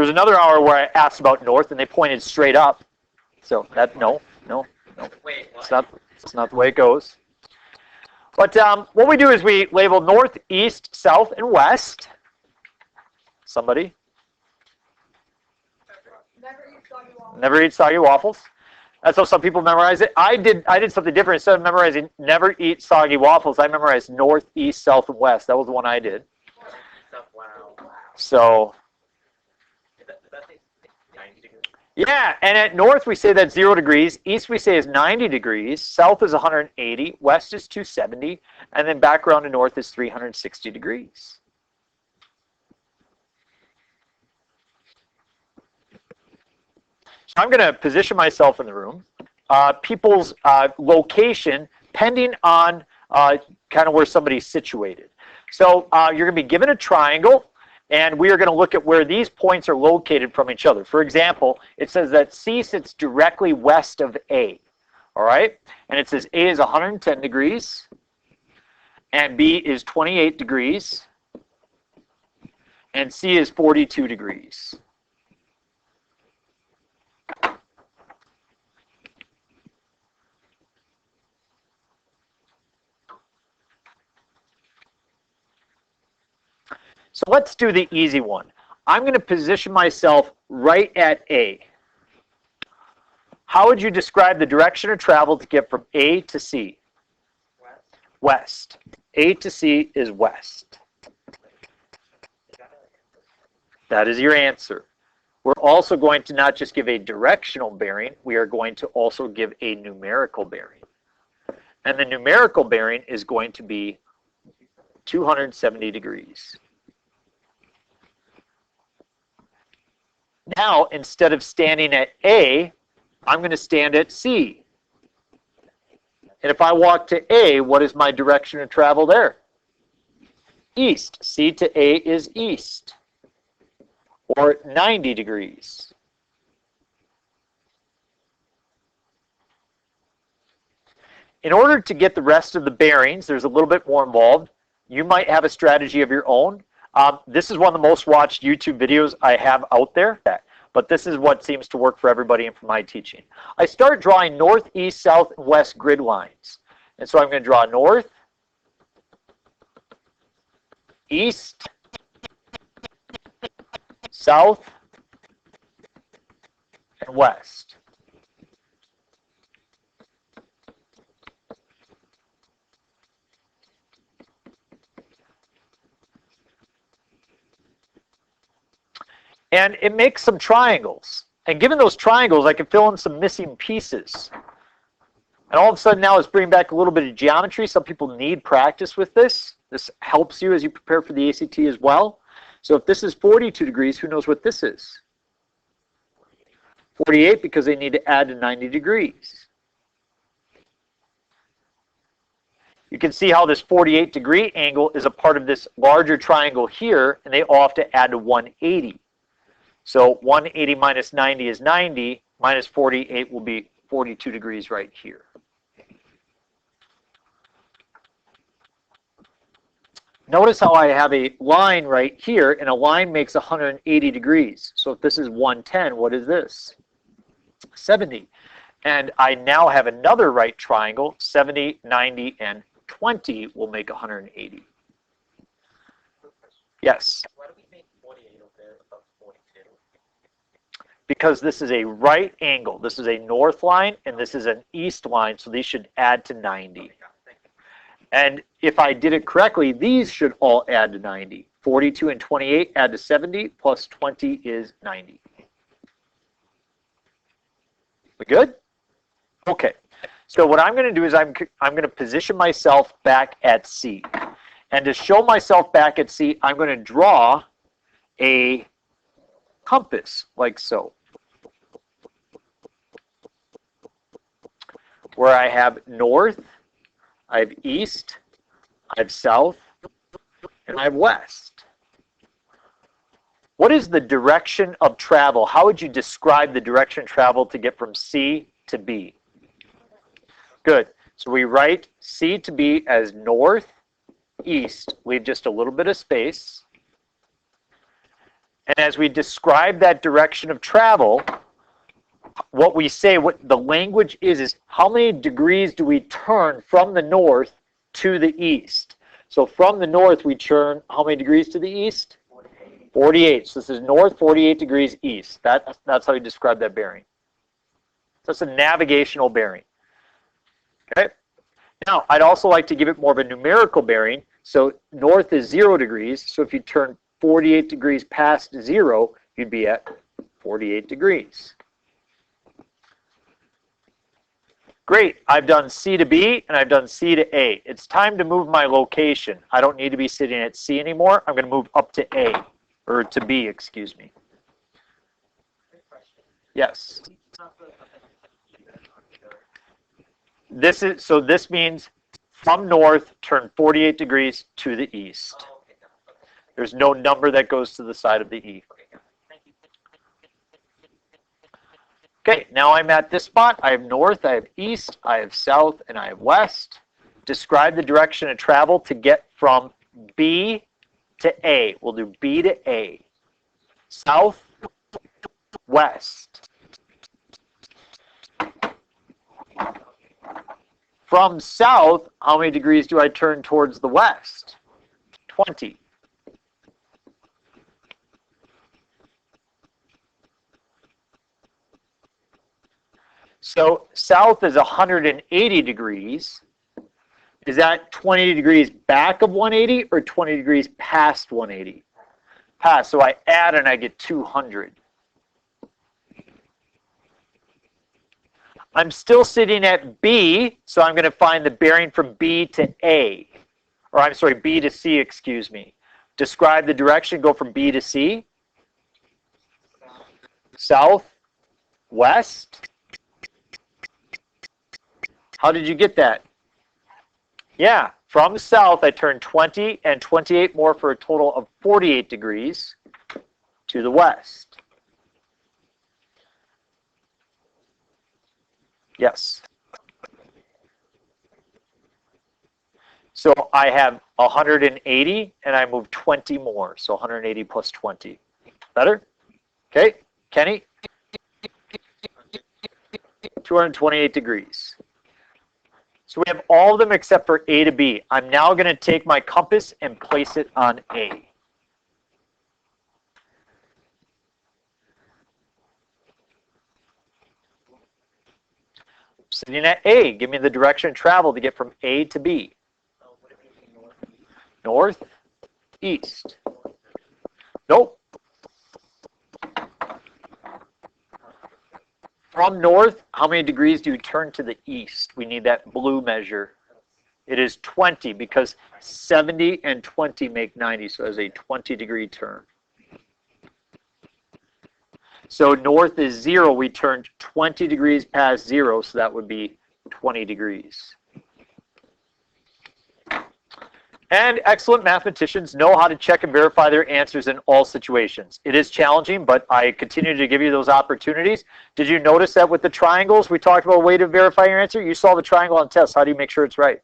There was another hour where I asked about north, and they pointed straight up. So that no. Wait, It's not the way it goes. But what we do is we label north, east, south, and west. Somebody? Never eat soggy waffles. That's how some people memorize it. I did something different. Instead of memorizing never eat soggy waffles, I memorized north, east, south, and west. That was the one I did. Wow. So, yeah, and at north we say that's 0 degrees. East we say is 90 degrees. South is 180. West is 270. And then back around to north is 360 degrees. So I'm going to position myself in the room. People's location, depending on kind of where somebody's situated. So you're going to be given a triangle, and we are going to look at where these points are located from each other. For example, it says that C sits directly west of A. All right? And it says A is 110 degrees, and B is 28 degrees, and C is 42 degrees. So let's do the easy one. I'm going to position myself right at A. How would you describe the direction of travel to get from A to C? West. A to C is west. That is your answer. We're also going to not just give a directional bearing, we are going to also give a numerical bearing. And the numerical bearing is going to be 270 degrees. Now, instead of standing at A, I'm going to stand at C. And if I walk to A, what is my direction of travel there? East. C to A is east, or 90 degrees. In order to get the rest of the bearings, there's a little bit more involved. You might have a strategy of your own. This is one of the most watched YouTube videos I have out there, but this is what seems to work for everybody and for my teaching. I start drawing north, east, south, and west grid lines. And so I'm going to draw north, east, south, and west. And it makes some triangles. And given those triangles, I can fill in some missing pieces. And all of a sudden now it's bringing back a little bit of geometry. Some people need practice with this. This helps you as you prepare for the ACT as well. So if this is 42 degrees, who knows what this is? 48, because they need to add to 90 degrees. You can see how this 48-degree angle is a part of this larger triangle here, and they all have to add to 180. So 180 minus 90 is 90, minus 48 will be 42 degrees right here. Notice how I have a line right here, and a line makes 180 degrees. So if this is 110, what is this? 70. And I now have another right triangle, 70, 90, and 20 will make 180. Yes? Why do we make 48 over there above 42? Because this is a right angle. This is a north line, and this is an east line, so these should add to 90. And if I did it correctly, these should all add to 90. 42 and 28 add to 70, plus 20 is 90. We good? Okay. So what I'm going to do is I'm going to position myself back at C. And to show myself back at C, I'm going to draw a compass, like so. Where I have north, I have east, I have south, and I have west. What is the direction of travel? How would you describe the direction of travel to get from C to B? Good. So we write C to B as north, east. Leave just a little bit of space. And as we describe that direction of travel, what we say, what the language is how many degrees do we turn from the north to the east? So from the north, we turn how many degrees to the east? 48. So this is north, 48 degrees east. That's how you describe that bearing. So it's a navigational bearing. Okay. Now, I'd also like to give it more of a numerical bearing. So north is 0 degrees. So if you turn 48 degrees past 0, you'd be at 48 degrees. Great, I've done C to B and I've done C to A. It's time to move my location. I don't need to be sitting at C anymore. I'm going to move up to A, or to B, excuse me. Yes. This means from north, turn 48 degrees to the east. There's no number that goes to the side of the E. Okay, now I'm at this spot. I have north, I have east, I have south, and I have west. Describe the direction of travel to get from B to A. We'll do B to A. South, west. From south, how many degrees do I turn towards the west? 20. So south is 180 degrees. Is that 20 degrees back of 180 or 20 degrees past 180? Past. So I add and I get 200. I'm still sitting at B, so I'm going to find the bearing from B to A. Or I'm sorry, B to C, excuse me. Describe the direction, go from B to C. South, west. How did you get that? Yeah, from south, I turn 20 and 28 more for a total of 48 degrees to the west. Yes. So I have 180 and I move 20 more. So 180 plus 20. Better? Okay. Kenny? 228 degrees. So we have all of them except for A to B. I'm now going to take my compass and place it on A. Sitting at A, give me the direction of travel to get from A to B. North, east. Nope. From north, how many degrees do you turn to the east? We need that blue measure. It is 20 because 70 and 20 make 90, so it's a 20-degree turn. So north is 0. We turned 20 degrees past 0, so that would be 20 degrees. And excellent mathematicians know how to check and verify their answers in all situations. It is challenging, but I continue to give you those opportunities. Did you notice that with the triangles, we talked about a way to verify your answer? You saw the triangle on test. How do you make sure it's right?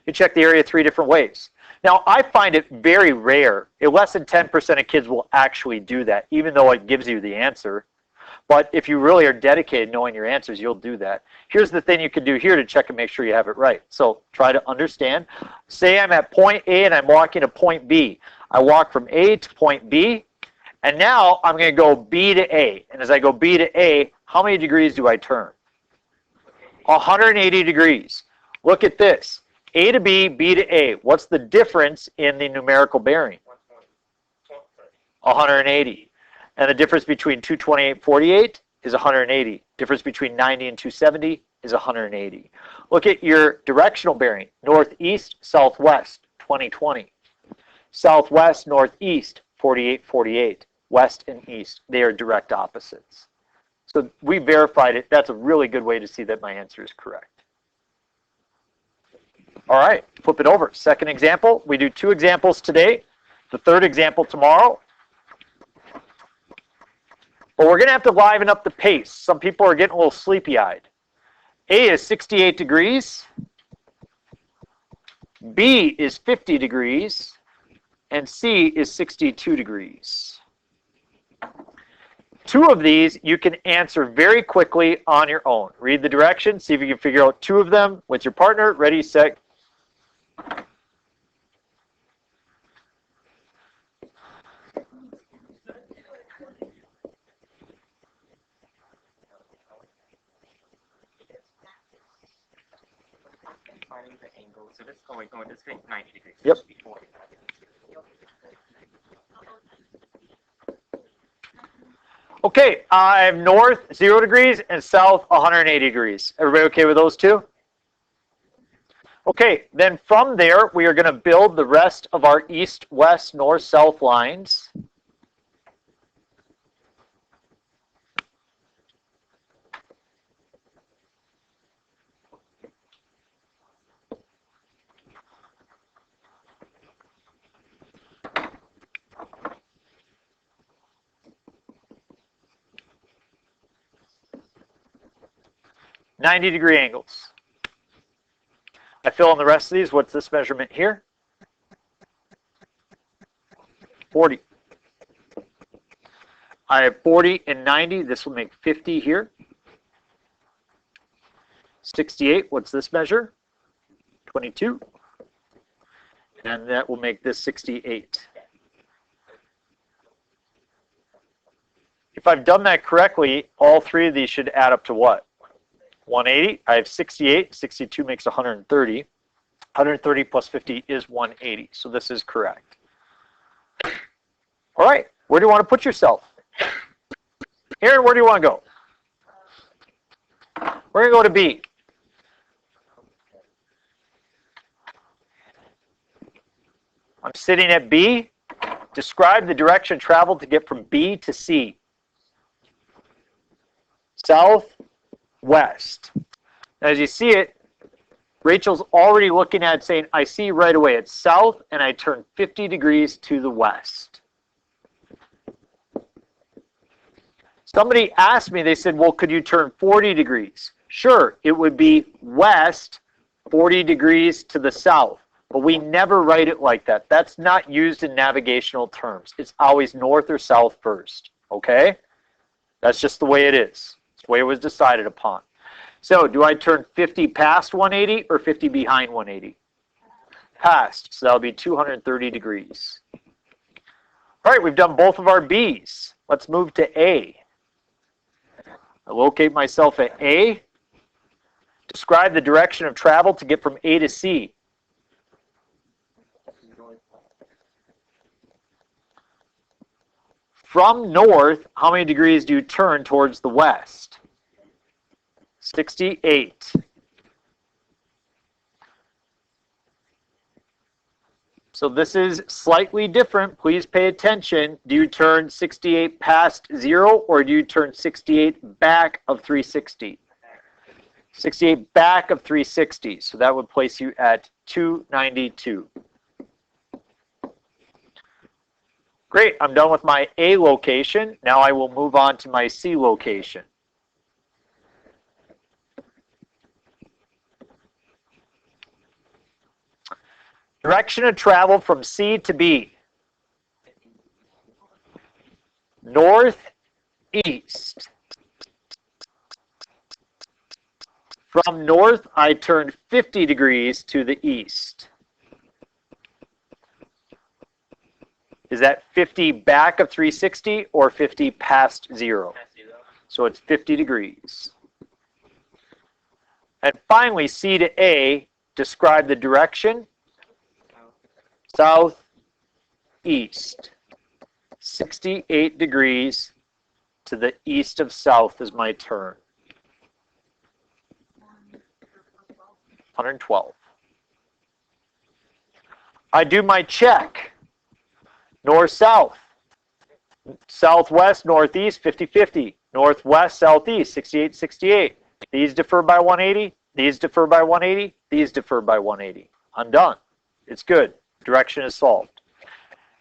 You check the area 3 different ways. Now, I find it very rare. Less than 10% of kids will actually do that, even though it gives you the answer. But if you really are dedicated knowing your answers, you'll do that. Here's the thing you can do here to check and make sure you have it right. So try to understand. Say I'm at point A and I'm walking to point B. I walk from A to point B, and now I'm going to go B to A. And as I go B to A, how many degrees do I turn? 180 degrees. Look at this. A to B, B to A. What's the difference in the numerical bearing? 180. And the difference between 228 and 48 is 180. Difference between 90 and 270 is 180. Look at your directional bearing. Northeast, southwest, 2020. Southwest, northeast, 48, 48. West and east, they are direct opposites. So we verified it. That's a really good way to see that my answer is correct. All right, flip it over. Second example. We do 2 examples today. The third example tomorrow. But we're going to have to liven up the pace. Some people are getting a little sleepy-eyed. A is 68 degrees. B is 50 degrees. and C is 62 degrees. Two of these you can answer very quickly on your own. Read the directions, see if you can figure out two of them with your partner. Ready, set. Finding the angle. So this going this way 90 degrees. Yep. Okay, I have north 0 degrees and south 180 degrees. Everybody okay with those two? Okay, then from there, we are going to build the rest of our east, west, north, south lines. .90-degree angles. I fill in the rest of these. What's this measurement here? 40. I have 40 and 90. This will make 50 here. 68. What's this measure? 22. And that will make this 68. If I've done that correctly, all three of these should add up to what? 180. I have 68. 62 makes 130. 130 plus 50 is 180. So this is correct. All right. Where do you want to put yourself? Aaron, where do you want to go? We're going to go to B. I'm sitting at B. Describe the direction traveled to get from B to C. South, west. As you see it, Rachel's already looking at it saying, I see right away it's south, and I turn 50 degrees to the west. Somebody asked me, they said, well, could you turn 40 degrees? Sure, it would be west, 40 degrees to the south. But we never write it like that. That's not used in navigational terms. It's always north or south first, okay? That's just the way it is. It's the way it was decided upon. So do I turn 50 past 180 or 50 behind 180? Past. So that'll be 230 degrees. All right, we've done both of our B's. Let's move to A. I locate myself at A. Describe the direction of travel to get from A to C. From north, how many degrees do you turn towards the west? 68. So this is slightly different. Please pay attention. Do you turn 68 past 0 or do you turn 68 back of 360? 68 back of 360. So that would place you at 292. Great, I'm done with my A location. Now I will move on to my C location. Direction of travel from C to B. Northeast. From north, I turn 50 degrees to the east. Is that 50 back of 360 or 50 past 0? So it's 50 degrees. And finally, C to A, describe the direction. South, east. 68 degrees to the east of south is my turn. 112. I do my check. North, south. Southwest, northeast, 50-50. Northwest, southeast, 68-68. These defer by 180. These defer by 180. These defer by 180. I'm done. It's good. Direction is solved.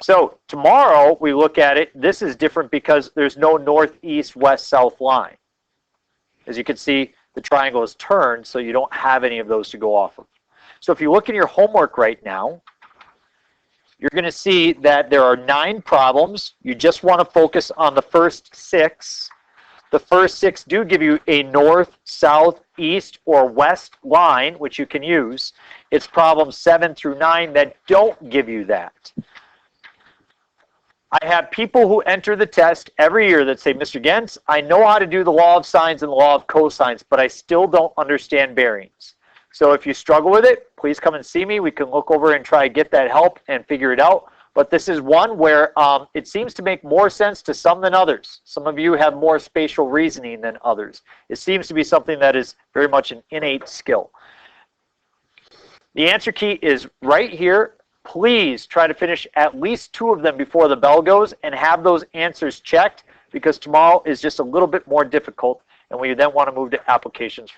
So tomorrow we look at it. This is different because there's no northeast, west, south line. As you can see, the triangle is turned, so you don't have any of those to go off of. So if you look in your homework right now, you're going to see that there are 9 problems. You just want to focus on the first 6. The first 6 do give you a north, south, east, or west line, which you can use. It's problems 7 through 9 that don't give you that. I have people who enter the test every year that say, Mr. Gens, I know how to do the law of sines and the law of cosines, but I still don't understand bearings. So if you struggle with it, please come and see me. We can look over and try to get that help and figure it out. But this is one where it seems to make more sense to some than others. Some of you have more spatial reasoning than others. It seems to be something that is very much an innate skill. The answer key is right here. Please try to finish at least 2 of them before the bell goes and have those answers checked, because tomorrow is just a little bit more difficult and we then want to move to applications for